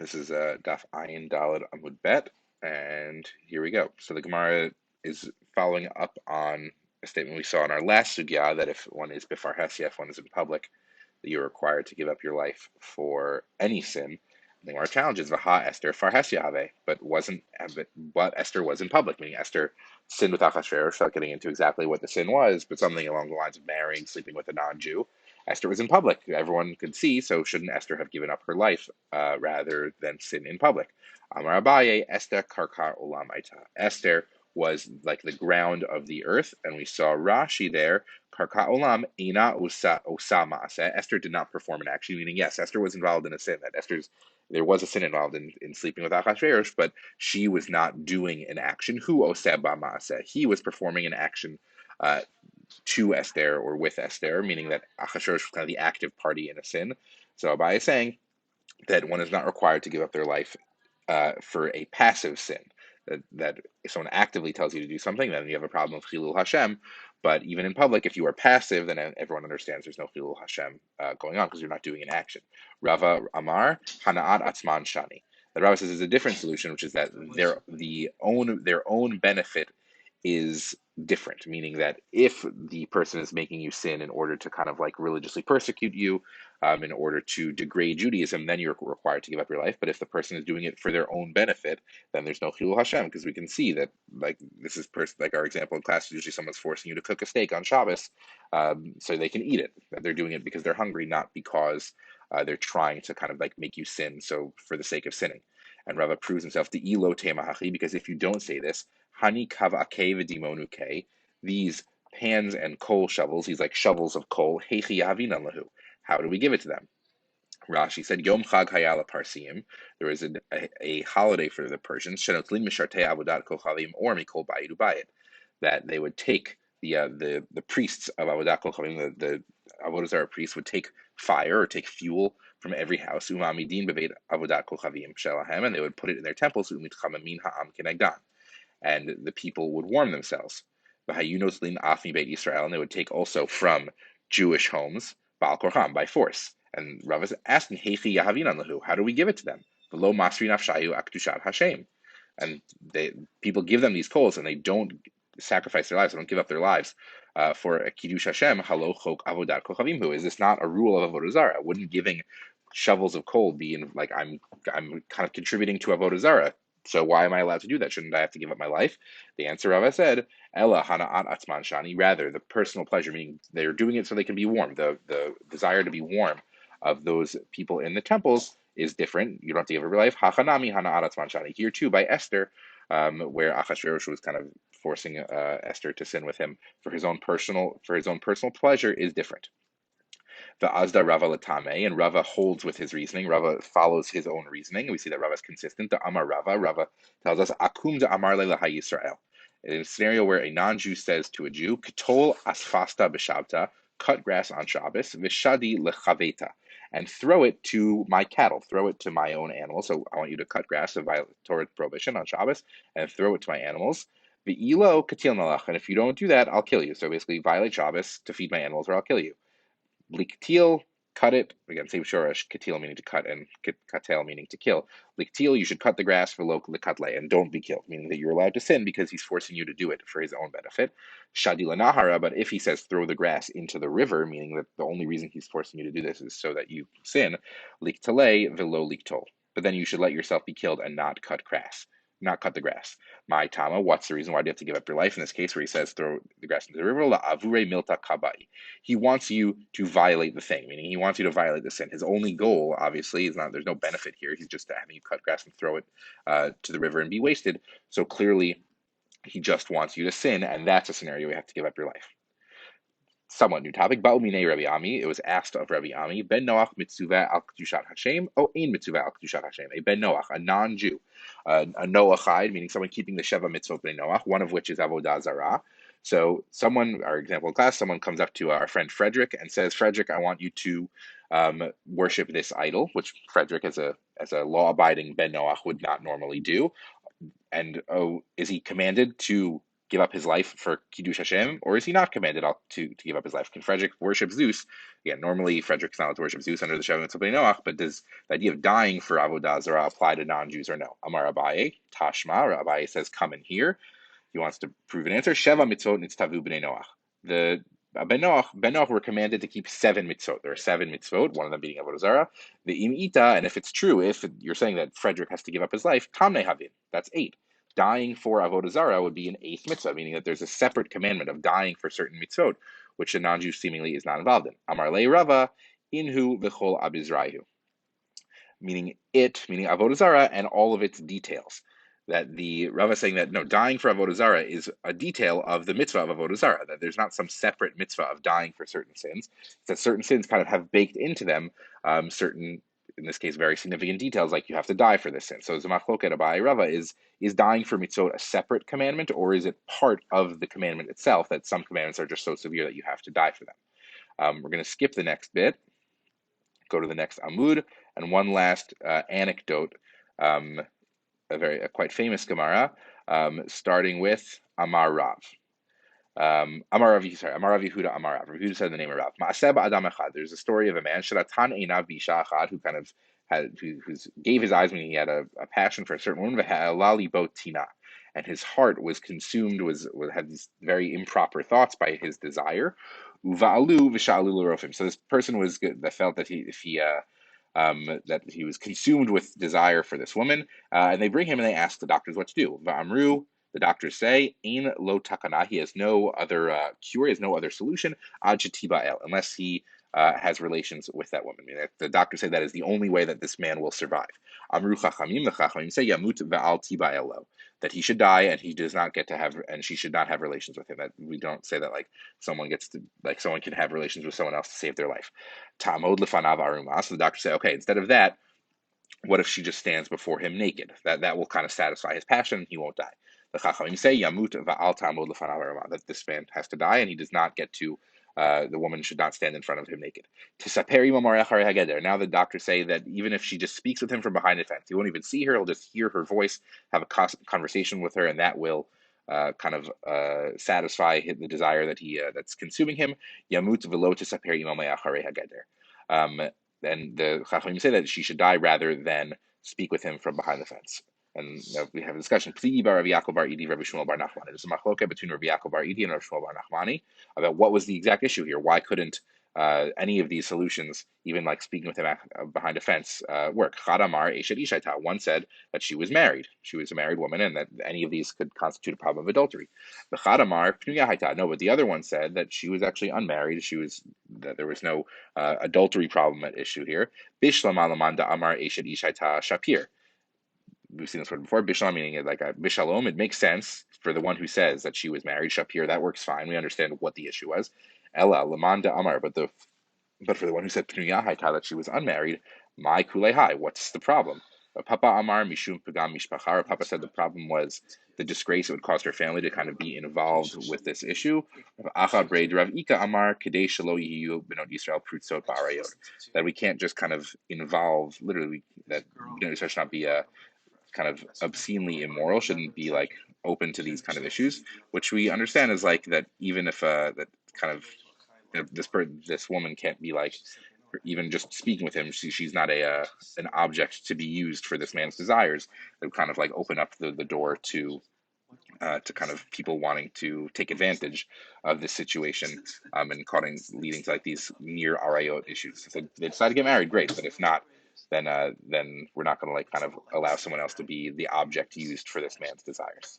This is Daf Ayin Dalad Amud Bet, and here we go. So the Gemara is following up on a statement we saw in our last sugya that if one is bifar hesya, if one is in public, that you're required to give up your life for any sin. The Gemara challenges Vaha Esther farhesya have, but Esther was in public, meaning Esther sinned with Achashverosh, without getting into exactly what the sin was, but something along the lines of marrying, sleeping with a non-Jew. Esther was in public. Everyone could see, so shouldn't Esther have given up her life rather than sin in public? Amar Abaye, Esther karkar olam aita. Esther was like the ground of the earth, and we saw Rashi there. Karka olam ina usa maaseh. Esther did not perform an action, meaning yes, Esther was involved in a sin. There was a sin involved in sleeping with Achashverosh, but she was not doing an action. Who oseh ba maaseh? He was performing an action uh, to Esther or with Esther, meaning that Achashverosh was kind of the active party in a sin. So Abai is saying that one is not required to give up their life for a passive sin. That if someone actively tells you to do something, then you have a problem with Chilul Hashem. But even in public, if you are passive, then everyone understands there's no Chilul Hashem going on because you're not doing an action. Rava Amar Hanaat Atzman Shani. The Rava says there's a different solution, which is that their own benefit is different, meaning that if the person is making you sin in order to kind of like religiously persecute you, in order to degrade Judaism, then you're required to give up your life. But if the person is doing it for their own benefit, then there's no Chilul Hashem, because we can see that, like, this is like our example in class, usually someone's forcing you to cook a steak on Shabbos so they can eat it. That they're doing it because they're hungry, not because they're trying to kind of like make you sin, so for the sake of sinning. And Rava proves himself the ilo temahachi, because if you don't say this, hani kavake v'dimonuke, these pans and coal shovels, these like shovels of coal, heichi yahavinan lahu. How do we give it to them? Rashi said, Yom Chag Hayala Parsim. There was a holiday for the Persians, Shenotlim Mishartei Avodat Kochavim or Mikol Bayit Ubayit, that they would take the priests of Avodat Kochavim, the Avodah Zarah priests would take fire or take fuel from every house, Umamidin Bebeit Avodat Kochavim Shelahem, and they would put it in their temples, Umitchamamin Ha'am Kenegdan, and the people would warm themselves. V'hayunotlin Afmi Beit Yisrael, and they would take also from Jewish homes, Baal Korcham, by force. And Rav is asking, Heichi Yahavinan Lahu, how do we give it to them? V'lo Masri Nafshayu Aktushat Hashem. And people give them these coals, and they don't sacrifice their lives, they don't give up their lives for a Kiddush Hashem, Halo Chok Avodat Kochavim. Is this not a rule of Avodah Zarah? Wouldn't giving shovels of coal be in, like, I'm kind of contributing to Avodah Zarah? So why am I allowed to do that? Shouldn't I have to give up my life? The answer, Rava said, Ella Hana'at Atzman Shani, rather the personal pleasure, meaning they're doing it so they can be warm. The desire to be warm of those people in the temples is different. You don't have to give up your life. Hachanami Hana'at Atzman Shani. Here too, by Esther, where Achashverosh was kind of forcing Esther to sin with him for his own personal pleasure, is different. The Azda Rava Latame, and Rava holds with his reasoning. Rava follows his own reasoning. We see that Rava is consistent. The Amar Rava tells us, Akum de Amar Leila Yisrael. In a scenario where a non-Jew says to a Jew, Ketol asfasta b'shabta, cut grass on Shabbos, vishadi lechaveta, and throw it to my cattle, throw it to my own animals. So I want you to cut grass, to violate Torah's prohibition on Shabbos, and throw it to my animals. The elo katil nalach, and if you don't do that, I'll kill you. So basically, violate Shabbos to feed my animals, or I'll kill you. Liktil, cut it. Again, same shorash, katil meaning to cut, and katel meaning to kill. Liktil, you should cut the grass for local likatle, and don't be killed, meaning that you're allowed to sin because he's forcing you to do it for his own benefit. Shadila nahara, but if he says throw the grass into the river, meaning that the only reason he's forcing you to do this is so that you sin, liktale velo liktol. But then you should let yourself be killed and not cut grass. Not cut the grass. My Tama, what's the reason why do you have to give up your life in this case where he says throw the grass into the river? La avure milta kabai. He wants you to violate the thing, meaning he wants you to violate the sin. His only goal, obviously, is not, there's no benefit here. He's just having you cut grass and throw it to the river and be wasted. So clearly, he just wants you to sin, and that's a scenario where you have to give up your life. Somewhat new topic. Ba'umine Rabbi Ami. It was asked of Rabbi Ami, Ben Noach mitzuvah al kedushat Hashem, o ein mitzuvah al kedushat Hashem. A Ben Noach, a non-Jew, a Noachide, meaning someone keeping the Sheva mitzvot ben Noach, one of which is Avodah Zarah. So someone, our example in class, someone comes up to our friend Frederick and says, Frederick, I want you to worship this idol, which Frederick, as a law-abiding Ben Noach, would not normally do. And is he commanded to give up his life for Kiddush Hashem, or is he not commanded to give up his life? Can Frederick worship Zeus? Yeah, normally Frederick's not allowed to worship Zeus under the Shavim Tzibnei Noach, but does the idea of dying for Avodah Zarah apply to non-Jews or no? Amar Abaye, Tashma, Abaye says, come and hear. He wants to prove an answer. Sheva mitzvot nitztavu b'nei Noach. The Ben Noach were commanded to keep 7 mitzvot. There are 7 mitzvot, one of them being Avodah Zarah. The im ita, and if it's true, if you're saying that Frederick has to give up his life, tamne havin, that's 8. Dying for Avodah Zarah would be an 8th mitzvah, meaning that there's a separate commandment of dying for certain mitzvot, which the non-Jew seemingly is not involved in. Amar le Rava, inhu v'chol abizrayu. Meaning Avodah Zarah and all of its details. That the Rava is saying that no, dying for Avodah Zarah is a detail of the mitzvah of Avodah Zarah, that there's not some separate mitzvah of dying for certain sins. It's that certain sins kind of have baked into them certain, in this case, very significant details, like you have to die for this sin. So Zamachloket Abai Rava is dying for mitzvot a separate commandment, or is it part of the commandment itself that some commandments are just so severe that you have to die for them? We're going to skip the next bit, go to the next Amud, and one last anecdote, a quite famous Gemara, starting with Amar Rav. Amar Rav Yehuda Amar Rav. Yehuda said the name of Rav. Ma'aseh Adam Echad. There's a story of a man, Sharatan Einav Bisha Echad, who kind of gave his eyes when he had a passion for a certain woman, Lali Tina, and his heart was consumed, had these very improper thoughts by his desire. Uva'alu v'sha'alu l'rofim. So this person that felt that that he was consumed with desire for this woman, and they bring him and they ask the doctors what to do. Va'amru, the doctors say, Ein lo takana, he has no other cure, he has no other solution, ad shetiba el, unless he has relations with that woman. I mean, the doctors say that is the only way that this man will survive. Amru chachamim, the chachamim say, yamut va'al tiba elo, that he should die and he does not get to have, and she should not have relations with him. That we don't say that like someone can have relations with someone else to save their life. Tamod lefanav aruma. So the doctor say, okay, instead of that, what if she just stands before him naked? That will kind of satisfy his passion. He won't die. The Chachamim say Yamut va'al tamod lefanav aruma, that this man has to die and he does not get to. The woman should not stand in front of him naked. Now the doctors say that even if she just speaks with him from behind the fence, he won't even see her. He'll just hear her voice, have a conversation with her, and that will kind of satisfy the desire that that's consuming him. Yamut velo tisaper imamay acharei hageder. And the Chachamim say that she should die rather than speak with him from behind the fence. And we have a discussion. Pligi bar Rav Yaakov bar Idi, Rabbi Shmuel bar Nachmani. There's a machloket between Rabbi Yaakov bar Idi and Rabbi Shmuel bar Nachmani about what was the exact issue here. Why couldn't any of these solutions, even like speaking with him behind a fence, work? Chadamar Eshet Ishaita. One said that she was married. She was a married woman, and that any of these could constitute a problem of adultery. The Chadamar Pnuya Haita. No, but the other one said that she was actually unmarried. That there was no adultery problem at issue here. Bishlam Alamanda Amar Eshet Ishaita Shapir. We've seen this word before. Bishlam meaning like a bishalom. It makes sense for the one who says that she was married. Shapir, that works fine. We understand what the issue was. Ella lamanda amar, but for the one who said pnuya haita, that she was unmarried, my kulei, what's the problem? Papa amar mishum pagam mishpachar. Papa said the problem was the disgrace it would cause her family to kind of be involved with this issue. Acha braid Rav Ika amar kedei shelo yiyu benot Yisrael prutzot ba'arayot. That we can't just kind of involve, literally, that benot Yisrael should not be kind of obscenely immoral, shouldn't be like open to these kind of issues, which we understand is like that even if that kind of this woman can't be like even just speaking with him, she's not an object to be used for this man's desires. They would kind of like open up the door to kind of people wanting to take advantage of this situation, and leading to like these near arayot issues. So they decide to get married, great, but if not, then we're not going to like kind of allow someone else to be the object used for this man's desires.